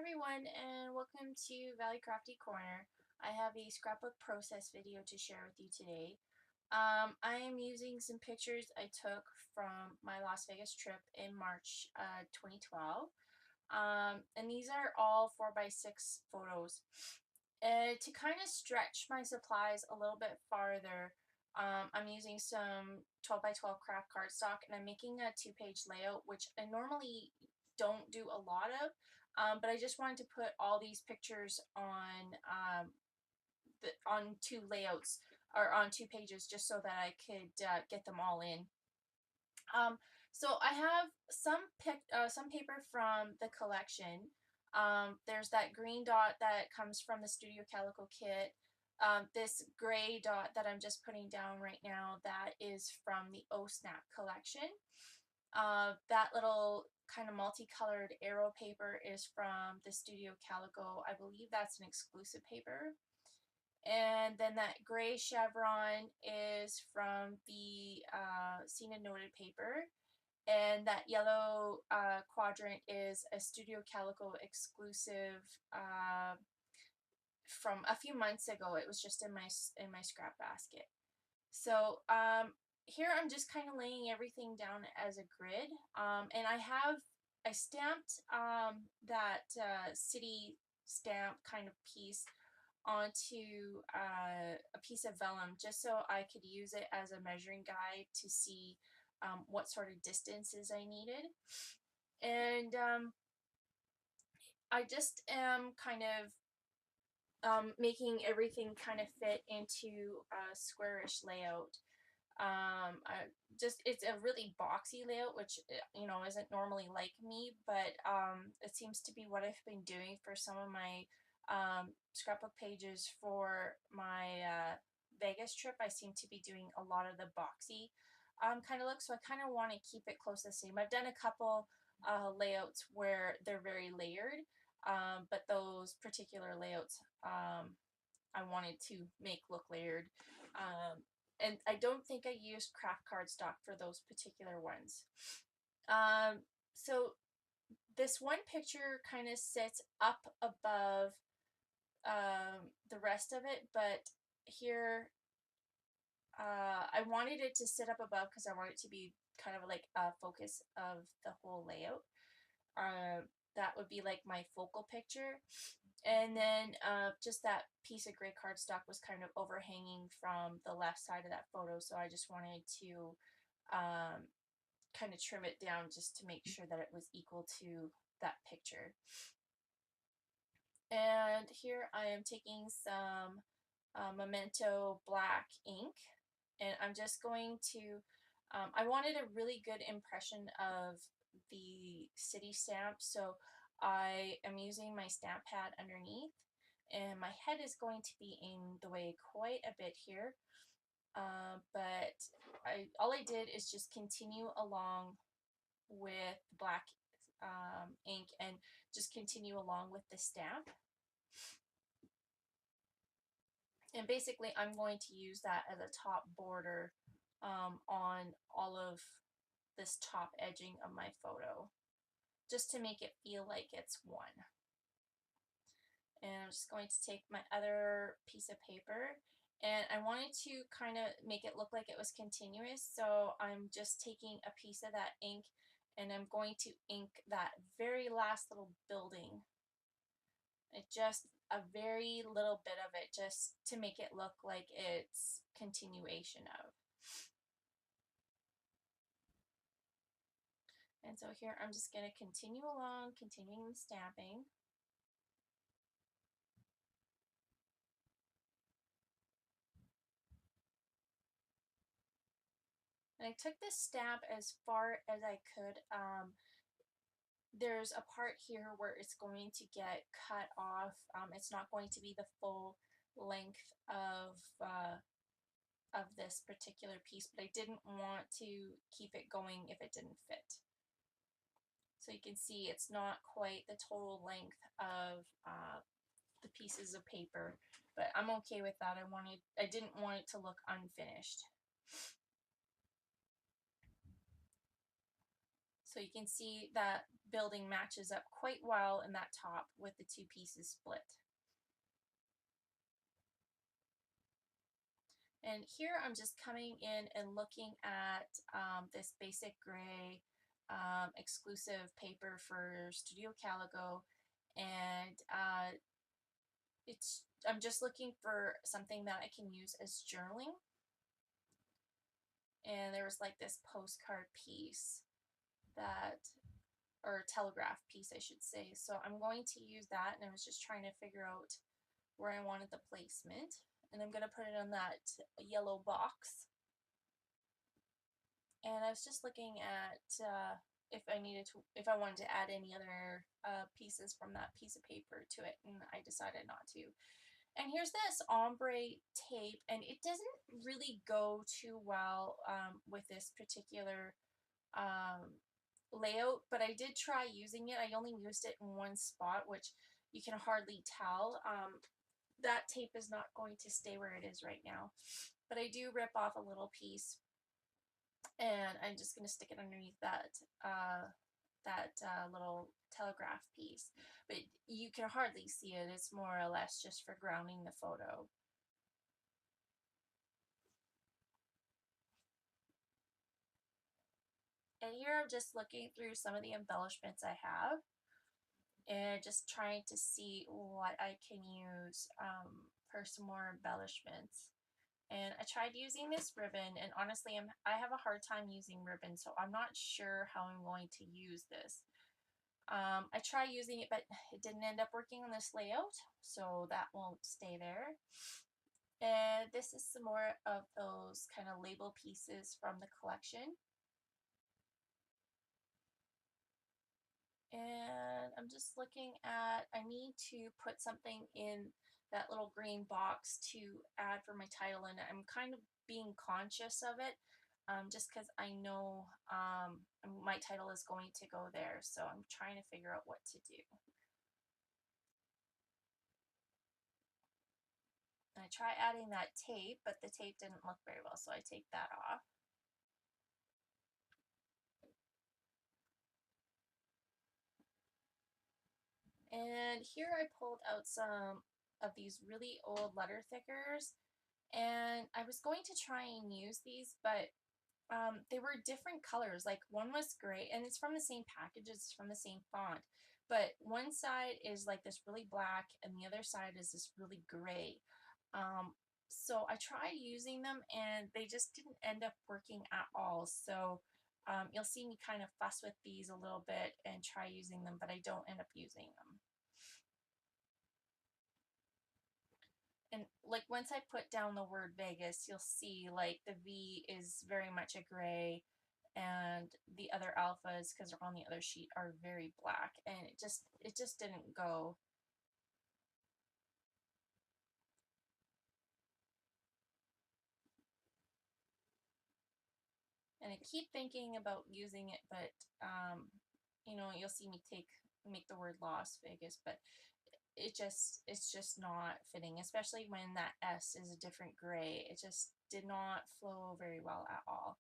everyone, and welcome to Valley Crafty Corner. I have a scrapbook process video to share with you today. I am using some pictures I took from my Las Vegas trip in March 2012. And these are all 4x6 photos. To kind of stretch my supplies a little bit farther, I'm using some 12x12 craft cardstock, and I'm making a 2-page layout, which I normally don't do a lot of, but I just wanted to put all these pictures on on 2 layouts, or on 2 pages, just so that I could get them all in. So I have some paper from the collection. There's that green dot that comes from the Studio Calico kit. This gray dot that I'm just putting down right now, that is from the Snap collection. That little kind of multicolored arrow paper is from the Studio Calico. I believe that's an exclusive paper. And then that gray chevron is from the Seen and Noted paper. And that yellow quadrant is a Studio Calico exclusive from a few months ago. It was just in my scrap basket. So here I'm just kind of laying everything down as a grid, and I stamped that city stamp kind of piece onto a piece of vellum, just so I could use it as a measuring guide to see what sort of distances I needed. And I just am kind of making everything kind of fit into a squarish layout. It's a really boxy layout, which, you know, isn't normally like me, but it seems to be what I've been doing for some of my scrapbook pages for my Vegas trip. I seem to be doing a lot of the boxy kind of look, so I kind of want to keep it close to the same. I've done a couple layouts where they're very layered, but those particular layouts I wanted to make look layered. And I don't think I used craft cardstock for those particular ones. So this one picture kind of sits up above the rest of it, but here I wanted it to sit up above because I want it to be kind of like a focus of the whole layout. That would be like my focal picture. And then just that piece of gray cardstock was kind of overhanging from the left side of that photo, so I just wanted to kind of trim it down just to make sure that it was equal to that picture. And here I am taking some Memento black ink, and I'm just going to, I wanted a really good impression of the city stamp, so I am using my stamp pad underneath, and my head is going to be in the way quite a bit here, but all I did is just continue along with black ink and just continue along with the stamp. And basically I'm going to use that as a top border on all of this top edging of my photo, just to make it feel like it's one. And I'm just going to take my other piece of paper, and I wanted to kind of make it look like it was continuous, so I'm just taking a piece of that ink and I'm going to ink that very last little building. Just a very little bit of it, just to make it look like it's continuation of. And so here I'm just going to continue along, continuing the stamping. And I took this stamp as far as I could. There's a part here where it's going to get cut off. It's not going to be the full length of this particular piece, but I didn't want to keep it going if it didn't fit. So you can see it's not quite the total length of the pieces of paper, but I'm okay with that. I didn't want it to look unfinished. So you can see that building matches up quite well in that top with the two pieces split. And here I'm just coming in and looking at this basic gray exclusive paper for Studio Calico, and I'm just looking for something that I can use as journaling. And there was like this postcard piece that, or telegraph piece I should say, so I'm going to use that, and I was just trying to figure out where I wanted the placement, and I'm going to put it on that yellow box. And I was just looking at if I wanted to add any other pieces from that piece of paper to it, and I decided not to. And here's this ombre tape, and it doesn't really go too well with this particular layout, but I did try using it. I only used it in one spot, which you can hardly tell. That tape is not going to stay where it is right now, but I do rip off a little piece, and I'm just going to stick it underneath that little telegraph piece. But you can hardly see it. It's more or less just for grounding the photo. And here I'm just looking through some of the embellishments I have and just trying to see what I can use for some more embellishments. And I tried using this ribbon, and honestly I have a hard time using ribbon, so I'm not sure how I'm going to use this. I tried using it, but it didn't end up working on this layout, so that won't stay there. And this is some more of those kind of label pieces from the collection. And I'm just looking at, I need to put something in that little green box to add for my title, and I'm kind of being conscious of it, just because I know my title is going to go there, so I'm trying to figure out what to do. And I try adding that tape, but the tape didn't look very well, so I take that off. And here I pulled out some of these really old letter thickers, and I was going to try and use these, but they were different colors. Like one was gray, and it's from the same package, it's from the same font, but one side is like this really black and the other side is this really gray. So I tried using them and they just didn't end up working at all. So you'll see me kind of fuss with these a little bit and try using them, but I don't end up using them. And like once I put down the word Vegas, you'll see like the V is very much a gray, and the other alphas, because they're on the other sheet, are very black, and it just didn't go. And I keep thinking about using it, but you know, you'll see me make the word Las Vegas, but it's just not fitting, especially when that S is a different gray. It just did not flow very well at all.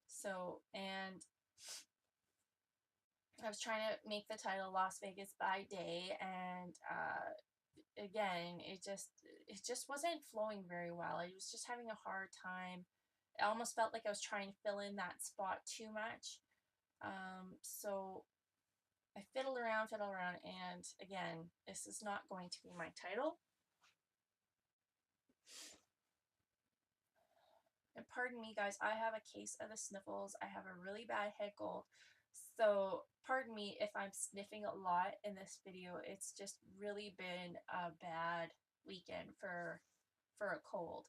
So, and I was trying to make the title Las Vegas by Day, and again, it just wasn't flowing very well. I was just having a hard time. It almost felt like I was trying to fill in that spot too much. So I fiddled around, and again, this is not going to be my title. And pardon me, guys, I have a case of the sniffles. I have a really bad head cold. So pardon me if I'm sniffing a lot in this video. It's just really been a bad weekend for a cold.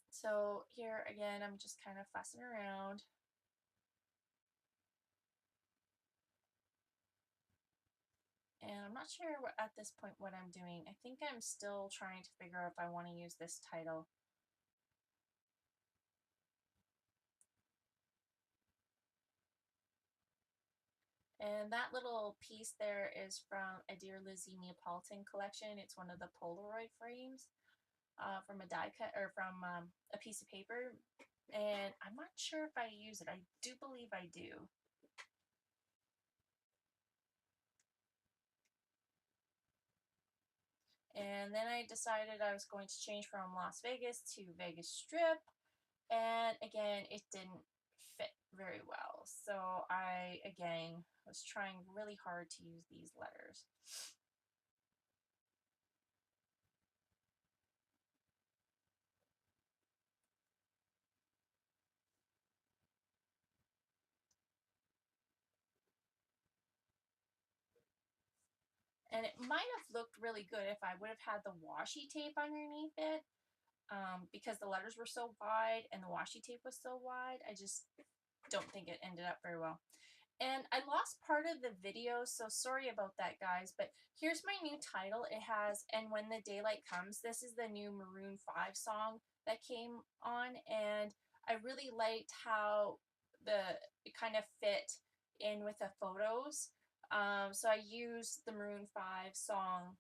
So here again, I'm just kind of fussing around. And I'm not sure at this point what I'm doing. I think I'm still trying to figure out if I want to use this title. And that little piece there is from a Dear Lizzie Neapolitan collection. It's one of the Polaroid frames from a die cut, or from a piece of paper. and I'm not sure if I use it. I do believe I do. And then I decided I was going to change from Las Vegas to Vegas Strip, and again, it didn't fit very well. So I, again, was trying really hard to use these letters. And it might have looked really good if I would have had the washi tape underneath it, because the letters were so wide and the washi tape was so wide. I just don't think it ended up very well. And I lost part of the video, so sorry about that, guys. But here's my new title. It has "And When the Daylight Comes." This is the new Maroon 5 song that came on, and I really liked how it kind of fit in with the photos. So I used the Maroon 5 song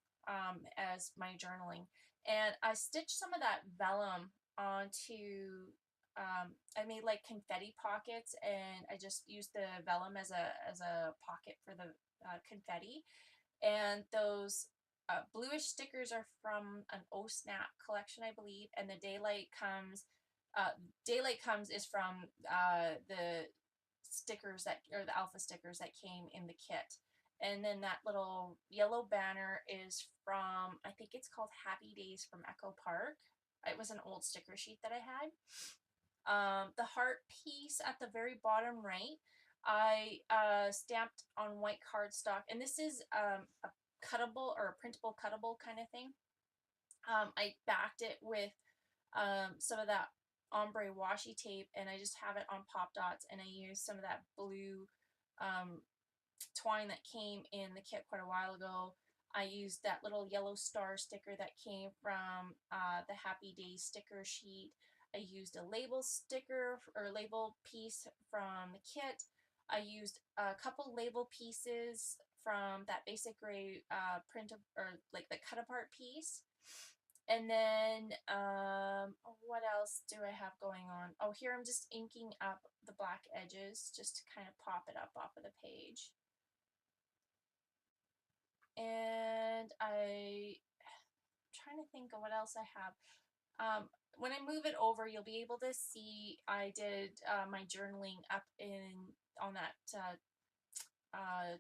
as my journaling, and I stitched some of that vellum onto I made like confetti pockets, and I just used the vellum as a pocket for the confetti. And those bluish stickers are from an O Snap collection, I believe. And the Daylight Comes is from the stickers that, or the alpha stickers that came in the kit. And then that little yellow banner is from, I think it's called Happy Days from Echo Park. It was an old sticker sheet that I had. The heart piece at the very bottom right, I stamped on white cardstock, and this is a cuttable or a printable cuttable kind of thing. I backed it with some of that ombre washi tape, and I just have it on pop dots, and I used some of that blue um, twine that came in the kit quite a while ago. I used that little yellow star sticker that came from the Happy Days sticker sheet. I used a label sticker or label piece from the kit. I used a couple label pieces from that basic gray print of, or like the cut apart piece. And then what else do I have going on? Oh, here I'm just inking up the black edges just to kind of pop it up off of the page. And I'm trying to think of what else I have. When I move it over, you'll be able to see I did my journaling up on that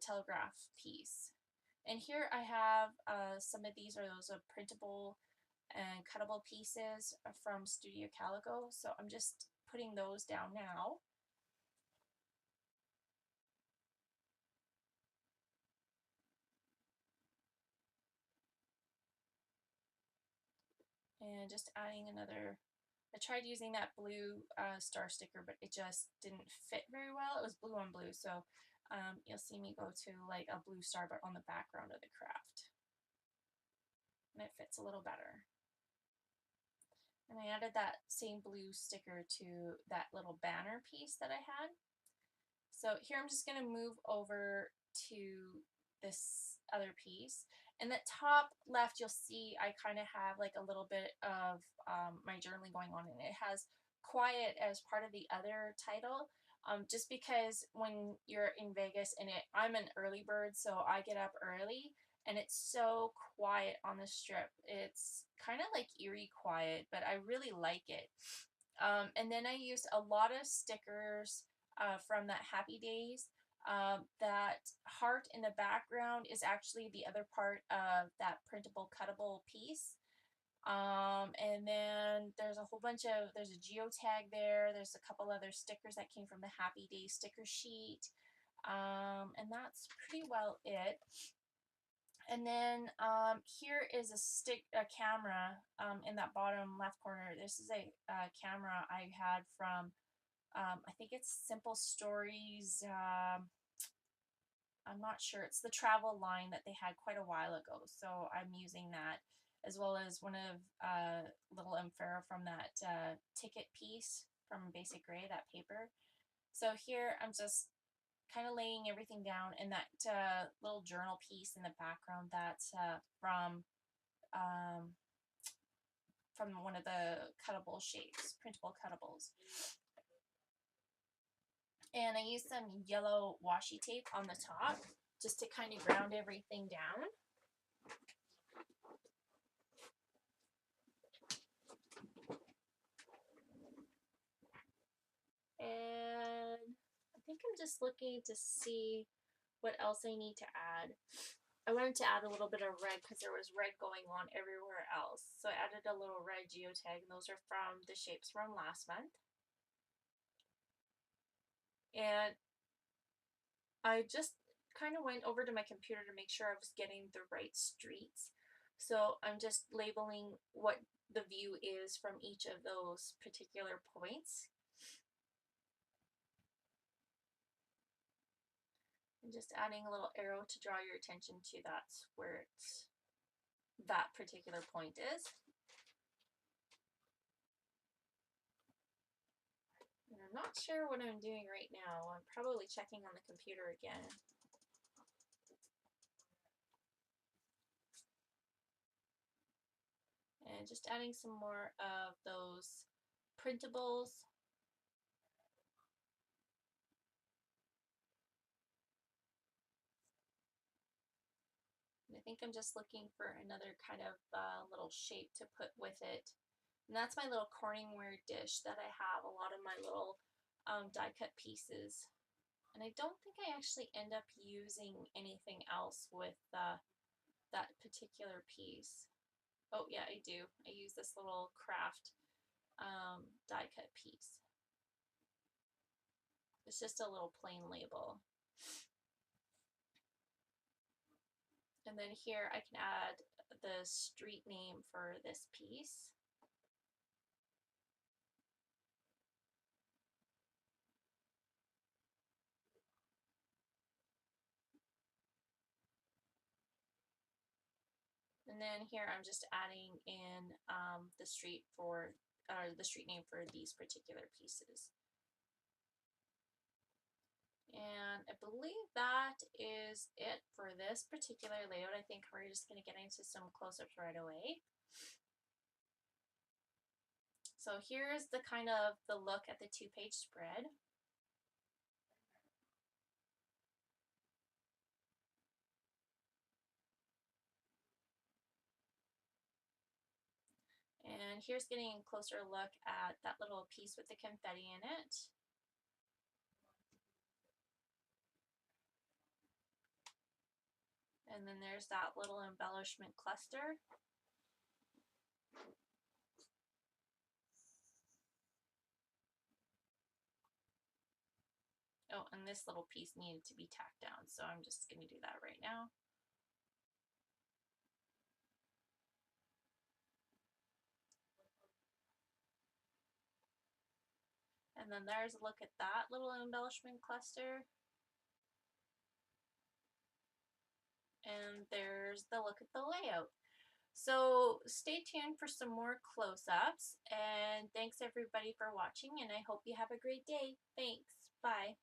telegraph piece. And here I have some of these are those printable and cuttable pieces from Studio Calico. So I'm just putting those down now. And just adding another. I tried using that blue star sticker, but it just didn't fit very well. It was blue on blue, so you'll see me go to like a blue star, but on the background of the craft. And it fits a little better. And I added that same blue sticker to that little banner piece that I had. So here I'm just going to move over to this other piece. In the top left, you'll see I kind of have like a little bit of my journaling going on, and it has quiet as part of the other title. Just because when you're in Vegas, and I'm an early bird, so I get up early, and it's so quiet on the strip. It's kind of like eerie quiet, but I really like it. And then I used a lot of stickers from that Happy Days. That heart in the background is actually the other part of that printable cuttable piece. And then there's a whole bunch of, there's a geotag there. There's a couple other stickers that came from the Happy Days sticker sheet. And that's pretty well it. And then here is a camera in that bottom left corner. This is a camera I had from, I think it's Simple Stories. I'm not sure. It's the travel line that they had quite a while ago. So I'm using that, as well as one of little Ampera from that ticket piece from Basic Gray, that paper. So here I'm just kind of laying everything down, in that little journal piece in the background that's from from one of the cuttable shapes, printable cuttables. And I used some yellow washi tape on the top just to kind of ground everything down. And I think I'm just looking to see what else I need to add. I wanted to add a little bit of red because there was red going on everywhere else. So I added a little red geotag, and those are from the shapes from last month. And I just kind of went over to my computer to make sure I was getting the right streets. So I'm just labeling what the view is from each of those particular points. And just adding a little arrow to draw your attention to that's where that particular point is. And I'm not sure what I'm doing right now. I'm probably checking on the computer again. And just adding some more of those printables. And I think I'm just looking for another kind of little shape to put with it. And that's my little corningware dish that I have a lot of my little die cut pieces. And I don't think I actually end up using anything else with that particular piece. Oh yeah, I do. I use this little craft die cut piece. It's just a little plain label. And then here I can add the street name for this piece. And then here I'm just adding in the street name for these particular pieces. And I believe that is it for this particular layout. I think we're just going to get into some close-ups right away. So here's the kind of the look at the 2-page spread. And here's getting a closer look at that little piece with the confetti in it. And then there's that little embellishment cluster. Oh, and this little piece needed to be tacked down, so I'm just going to do that right now. And then there's a look at that little embellishment cluster. And there's the look at the layout. So stay tuned for some more close-ups, and thanks everybody for watching, and I hope you have a great day. Thanks. Bye.